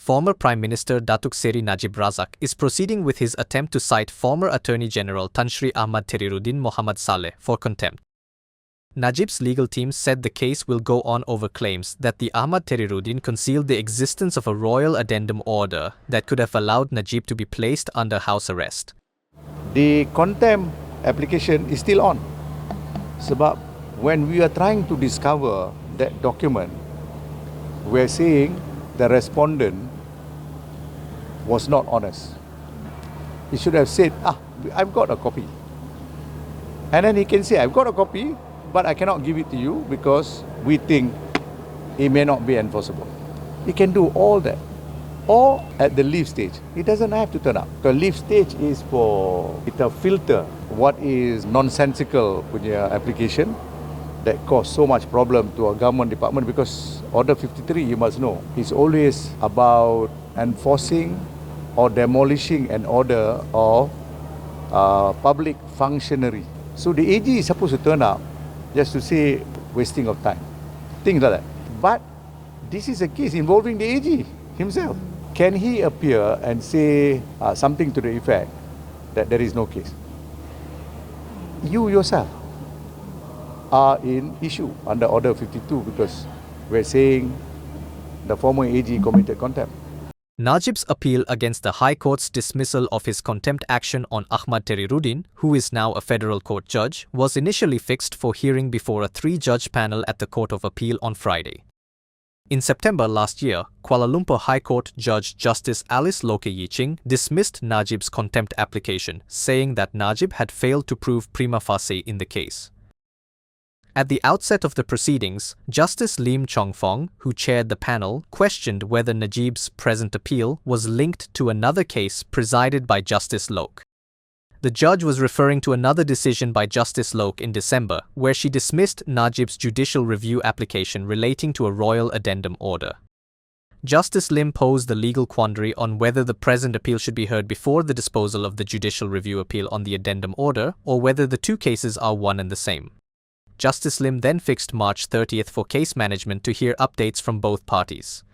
Former Prime Minister Datuk Seri Najib Razak is proceeding with his attempt to cite former Attorney General Tan Sri Ahmad Terrirudin Muhammad Salleh for contempt. Najib's legal team said the case will go on over claims that the Ahmad Terrirudin concealed the existence of a royal addendum order that could have allowed Najib to be placed under house arrest. The contempt application is still on. Sebab when we are trying to discover that document, we are saying the respondent was not honest. He should have said, I've got a copy. And then he can say, I've got a copy, but I cannot give it to you because we think it may not be enforceable. He can do all that. Or at the leave stage, he doesn't have to turn up. The leave stage is for it a filter what is nonsensical punya application that cause so much problem to our government department, because Order 53, you must know, is always about enforcing or demolishing an order of public functionary. So the AG is supposed to turn up just to say wasting of time, things like that. But this is a case involving the AG himself. Can he appear and say something to the effect that there is no case? You yourself are in issue under Order 52 because we're saying the former AG committed contempt. Najib's appeal against the High Court's dismissal of his contempt action on Ahmad Terrirudin, who is now a federal court judge, was initially fixed for hearing before a 3-judge panel at the Court of Appeal on Friday. In September last year, Kuala Lumpur High Court Judge Justice Alice Loke Yiching dismissed Najib's contempt application, saying that Najib had failed to prove prima facie in the case. At the outset of the proceedings, Justice Lim Chong Fong, who chaired the panel, questioned whether Najib's present appeal was linked to another case presided by Justice Loke. The judge was referring to another decision by Justice Loke in December, where she dismissed Najib's judicial review application relating to a royal addendum order. Justice Lim posed the legal quandary on whether the present appeal should be heard before the disposal of the judicial review appeal on the addendum order, or whether the two cases are one and the same. Justice Lim then fixed March 30th for case management to hear updates from both parties.